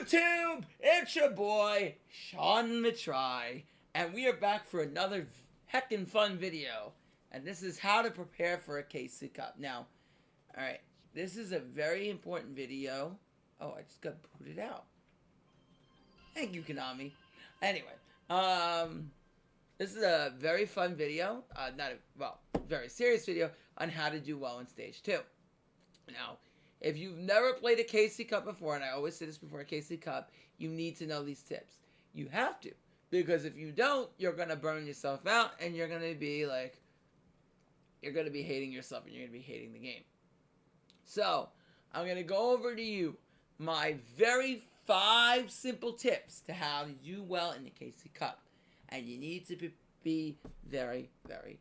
YouTube, it's your boy, Sean Matrai, and we are back for another heckin' fun video, and this is how to prepare for a KC Cup. Now, alright, this is a very important video. Oh, I just got booted out. Thank you, Konami. Anyway, this is a very fun video, very serious video on how to do well in Stage 2. Now, if you've never played a KC Cup before, and I always say this before a KC Cup, you need to know these tips. You have to, because if you don't, you're going to burn yourself out, and you're going to be like, you're going to be hating yourself, and you're going to be hating the game. So, I'm going to go over to you my very 5 simple tips to how to do well in the KC Cup. And you need to be very, very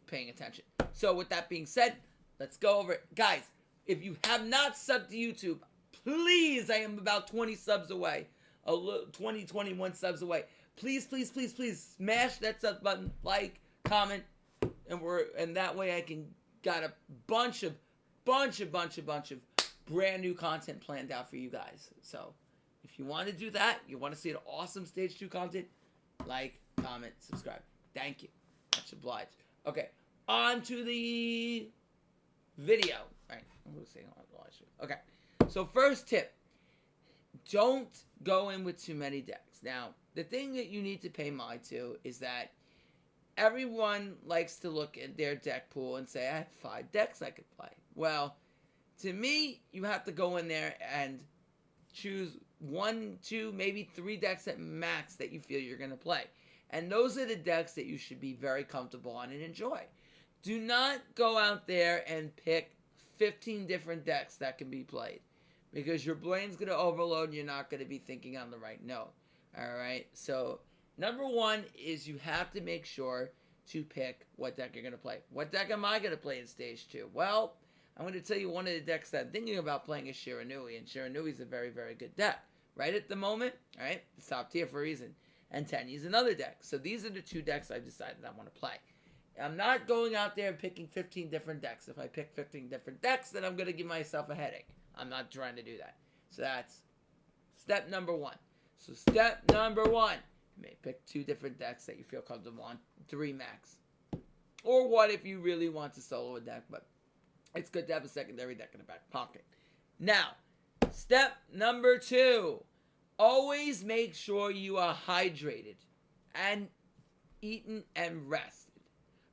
paying attention. So, with that being said, let's go over it. Guys, if you have not subbed to YouTube, please, I am about 20 subs away. 21 subs away. Please, please, please, please, smash that sub button, like, comment, and that way I can got a bunch of brand new content planned out for you guys. So, if you want to do that, you want to see an awesome Stage 2 content, like, comment, subscribe. Thank you. Much obliged. Okay, on to the video. All right, I'm going to say okay. So first tip, don't go in with too many decks. Now, the thing that you need to pay mind to is that everyone likes to look at their deck pool and say, I have 5 decks I could play. Well, to me, you have to go in there and choose 1, 2, maybe 3 decks at max that you feel you're going to play. And those are the decks that you should be very comfortable on and enjoy. Do not go out there and pick 15 different decks that can be played, because your brain's going to overload and you're not going to be thinking on the right note. Alright, so number 1 is you have to make sure to pick what deck you're going to play. What deck am I going to play in Stage 2? Well, I'm going to tell you one of the decks that I'm thinking about playing is Shiranui, and Shiranui is a very, very good deck. Right at the moment, alright, it's top tier for a reason. And Tenyi is another deck. So these are the 2 decks I've decided I want to play. I'm not going out there and picking 15 different decks. If I pick 15 different decks, then I'm going to give myself a headache. I'm not trying to do that. So that's step number 1. So step number 1, you may pick 2 different decks that you feel comfortable on, 3 max. Or what if you really want to solo a deck, but it's good to have a secondary deck in the back pocket. Now, step number 2, always make sure you are hydrated and eaten and rested.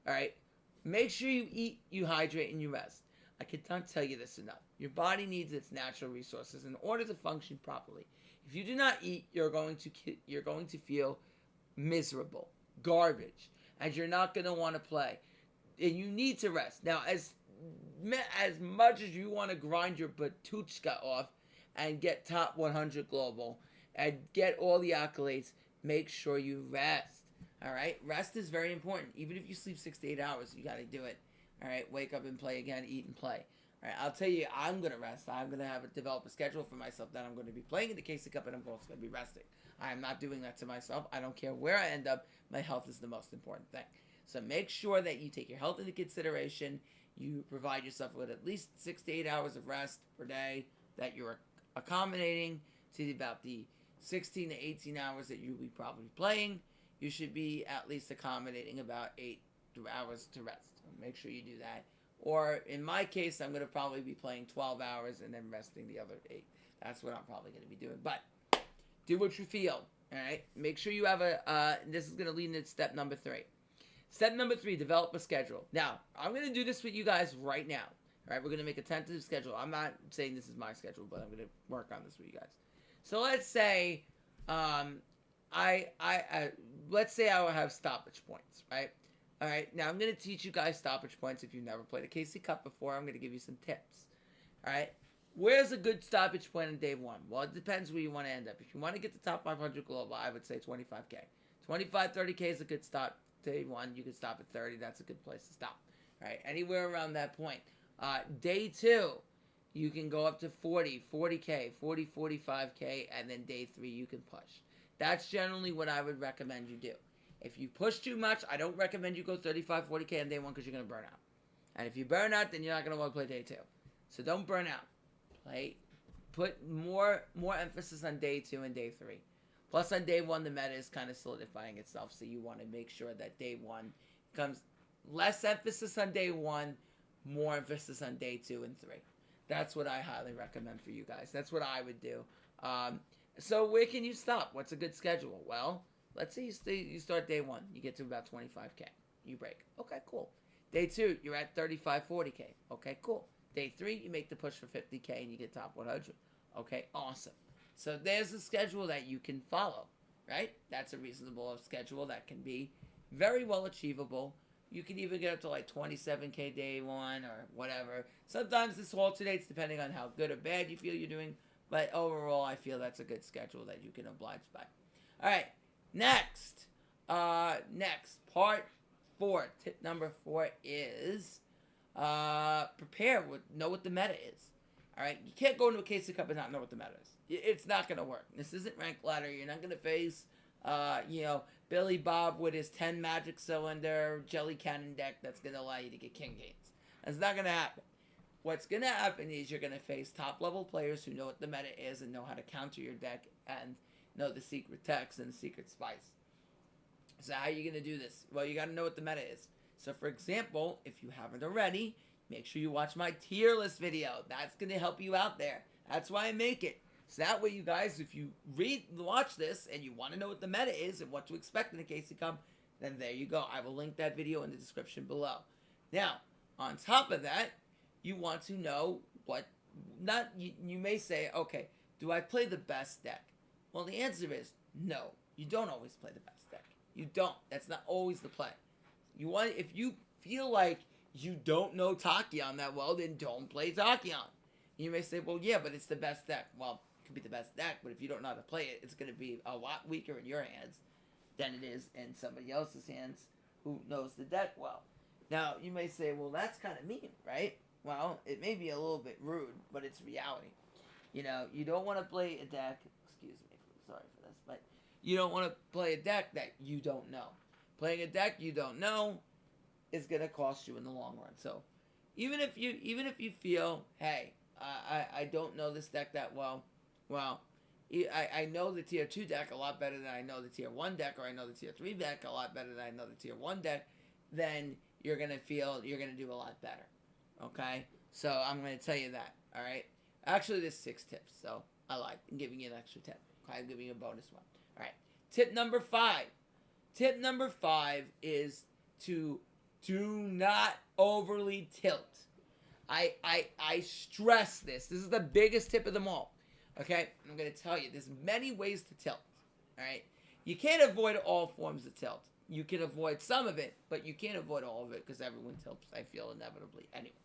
Alright, make sure you eat, you hydrate, and you rest. I cannot tell you this enough. Your body needs its natural resources in order to function properly. If you do not eat, you're going to feel miserable, garbage, and you're not going to want to play. And you need to rest. Now, as much as you want to grind your batuchka off and get top 100 global and get all the accolades, make sure you rest. Alright, rest is very important. Even if you sleep 6 to 8 hours, you got to do it. Alright, wake up and play again, eat and play. Alright, I'll tell you, I'm going to rest. I'm going to develop a schedule for myself that I'm going to be playing in the KC Cup, and I'm also going to be resting. I am not doing that to myself. I don't care where I end up. My health is the most important thing. So make sure that you take your health into consideration. You provide yourself with at least 6 to 8 hours of rest per day that you're accommodating to about the 16 to 18 hours that you'll be probably playing. You should be at least accommodating about 8 hours to rest. So make sure you do that. Or in my case, I'm going to probably be playing 12 hours and then resting the other 8. That's what I'm probably going to be doing. But do what you feel. Alright? Make sure you have this is going to lead into step number 3. Step number 3, develop a schedule. Now, I'm going to do this with you guys right now. Alright? We're going to make a tentative schedule. I'm not saying this is my schedule, but I'm going to work on this with you guys. So let's say, let's say I will have stoppage points, right? Alright, now I'm going to teach you guys stoppage points. If you've never played a KC Cup before, I'm going to give you some tips. Alright, where's a good stoppage point on day 1? Well, it depends where you want to end up. If you want to get the top 500 global, I would say 25k. 25, 30k is a good stop. Day 1, you can stop at 30. That's a good place to stop. Alright, anywhere around that point. Day 2, you can go up to 40, 40k, 40, 45k, and then day 3, you can push. That's generally what I would recommend you do. If you push too much, I don't recommend you go 35, 40k on day 1 because you're going to burn out. And if you burn out, then you're not going to want to play day 2. So don't burn out. Play put more emphasis on day 2 and day 3. Plus, on day 1, the meta is kind of solidifying itself, so you want to make sure that day 1 comes less emphasis on day 1, more emphasis on day 2 and 3. That's what I highly recommend for you guys. That's what I would do. So where can you stop? What's a good schedule? Well, let's say you start day 1. You get to about 25K. You break. Okay, cool. Day 2, you're at 35, 40K. Okay, cool. Day 3, you make the push for 50K and you get top 100. Okay, awesome. So there's a schedule that you can follow, right? That's a reasonable schedule that can be very well achievable. You can even get up to like 27K day 1 or whatever. Sometimes this alternates depending on how good or bad you feel you're doing. But overall, I feel that's a good schedule that you can oblige by. All right, next, part 4. Tip number 4 is prepare. Know what the meta is. All right, you can't go into a KC Cup and not know what the meta is. It's not going to work. This isn't ranked ladder. You're not going to face, Billy Bob with his 10 magic cylinder jelly cannon deck that's going to allow you to get king games. That's not going to happen. What's going to happen is you're going to face top level players who know what the meta is and know how to counter your deck and know the secret text and the secret spice. So how are you going to do this? Well, you got to know what the meta is. So for example, if you haven't already, make sure you watch my tier list video. That's going to help you out there. That's why I make it. So that way you guys, if you watch this and you want to know what the meta is and what to expect in the case you come, then there you go. I will link that video in the description below. Now, on top of that, you want to know you may say, okay, do I play the best deck? Well, the answer is no. You don't always play the best deck. You don't. That's not always the play. If you feel like you don't know Tachyon that well, then don't play Tachyon. You may say, well, yeah, but it's the best deck. Well, it could be the best deck, but if you don't know how to play it, it's going to be a lot weaker in your hands than it is in somebody else's hands who knows the deck well. Now, you may say, well, that's kind of mean, right? Well, it may be a little bit rude, but it's reality. You don't want to play a deck, excuse me, sorry for this, but you don't want to play a deck that you don't know. Playing a deck you don't know is going to cost you in the long run. So, even if you feel, hey, I don't know this deck that well, I know the tier 2 deck a lot better than I know the tier 1 deck, or I know the tier 3 deck a lot better than I know the tier 1 deck, then you're going to do a lot better. Okay? So I'm going to tell you that. All right? Actually, there's 6 tips, so I'm giving you an extra tip. Okay? I'm giving you a bonus one. All right. Tip number 5. Tip number 5 is to do not overly tilt. I stress this. This is the biggest tip of them all. Okay? I'm going to tell you, there's many ways to tilt. All right? You can't avoid all forms of tilt. You can avoid some of it, but you can't avoid all of it because everyone tilts, I feel, inevitably. Anyway,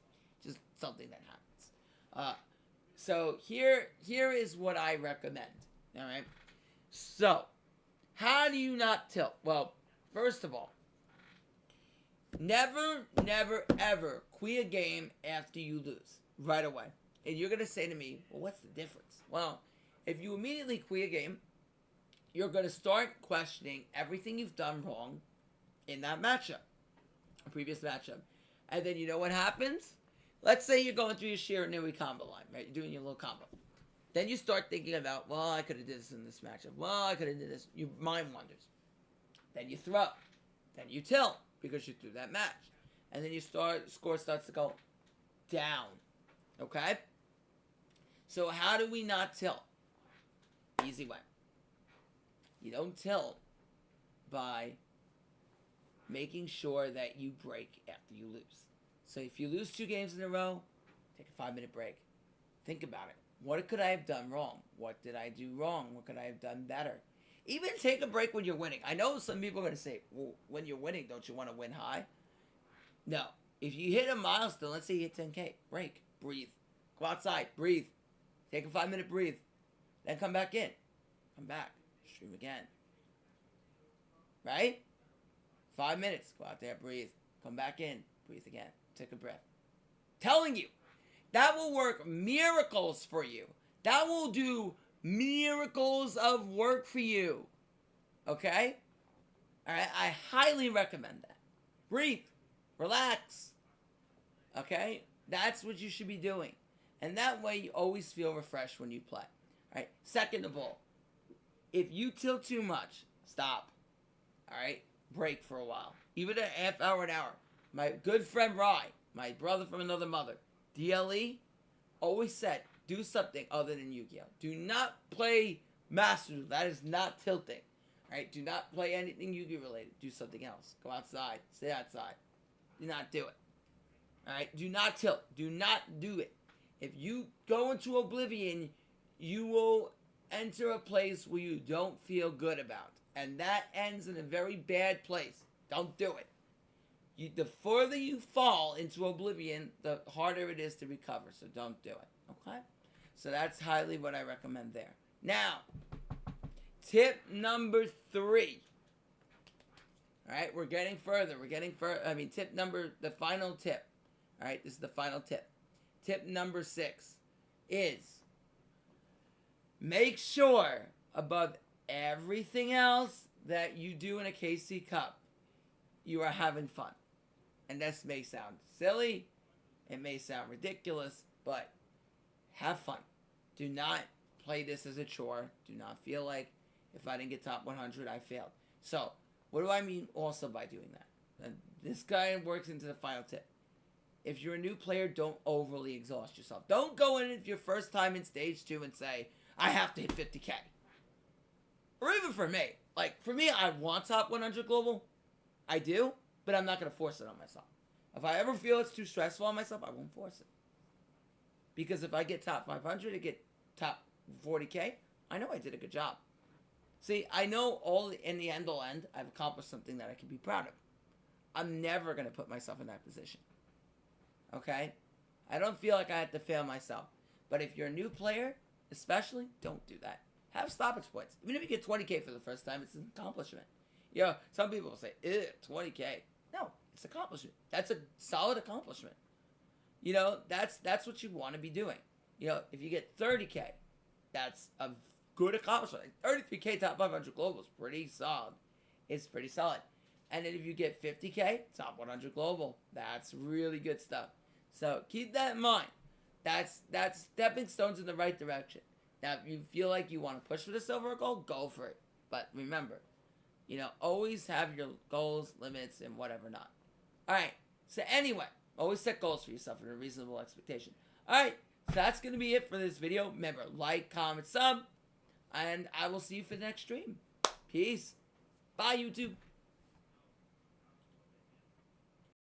just something that happens. So here is what I recommend. All right? So, how do you not tilt? Well, first of all, never, ever quit a game after you lose right away. And you're going to say to me, well, what's the difference? Well, if you immediately quit a game, you're going to start questioning everything you've done wrong in that matchup, a previous matchup. And then you know what happens? Let's say you're going through your Shiranui combo line, right? You're doing your little combo. Then you start thinking about, well, I could have did this in this matchup. Well, I could have did this. Your mind wanders. Then you throw. Then you tilt because you threw that match. And then score starts to go down. Okay? So how do we not tilt? Easy way. You don't tilt by making sure that you break after you lose. So if you lose 2 games in a row, take a 5-minute break. Think about it. What could I have done wrong? What did I do wrong? What could I have done better? Even take a break when you're winning. I know some people are going to say, well, when you're winning, don't you want to win high? No. If you hit a milestone, let's say you hit 10K, break, breathe. Go outside, breathe. Take a 5-minute breathe. Then come back in. Come back. Stream again. Right? 5 minutes. Go out there, breathe. Come back in. Breathe again. Take a breath. Telling you. That will work miracles for you. That will do miracles of work for you. Okay? Alright? I highly recommend that. Breathe. Relax. Okay? That's what you should be doing. And that way you always feel refreshed when you play. Alright? Second of all, if you tilt too much, stop. Alright? Break for a while. Even a half hour, an hour. My good friend Rye, my brother from another mother, DLE, always said, do something other than Yu-Gi-Oh! Do not play Master Duel. That is not tilting. Alright? Do not play anything Yu-Gi-Oh! Related. Do something else. Go outside. Stay outside. Do not do it. Alright? Do not tilt. Do not do it. If you go into oblivion, you will enter a place where you don't feel good about. And that ends in a very bad place. Don't do it. The further you fall into oblivion, the harder it is to recover. So don't do it. Okay? So that's highly what I recommend there. Now, tip number 3. Alright, we're getting further. The final tip. Alright, this is the final tip. Tip number 6 is make sure above everything else that you do in a KC Cup, you are having fun. And this may sound silly, it may sound ridiculous, but have fun. Do not play this as a chore. Do not feel like if I didn't get top 100, I failed. So, what do I mean also by doing that? And this guy works into the final tip. If you're a new player, don't overly exhaust yourself. Don't go in if your first time in stage 2 and say, I have to hit 50K. Or even for me. Like, for me, I want top 100 global. I do. But I'm not going to force it on myself. If I ever feel it's too stressful on myself, I won't force it. Because if I get top 500, I get top 40K, I know I did a good job. See, I know in the end, I've accomplished something that I can be proud of. I'm never going to put myself in that position. Okay? I don't feel like I have to fail myself. But if you're a new player, especially, don't do that. Have stoppage points. Even if you get 20K for the first time, it's an accomplishment. You know, some people will say, 20K. No, it's an accomplishment. That's a solid accomplishment. You know, that's what you want to be doing. You know, if you get 30K, that's a good accomplishment. 33K top 500 global is pretty solid. It's pretty solid. And then if you get 50K, top 100 global, that's really good stuff. So keep that in mind. That's stepping stones in the right direction. Now, if you feel like you want to push for the silver or gold, go for it. But remember, you know, always have your goals, limits, and whatever not. Alright, so anyway, always set goals for yourself with a reasonable expectation. Alright, so that's going to be it for this video. Remember, like, comment, sub, and I will see you for the next stream. Peace. Bye, YouTube.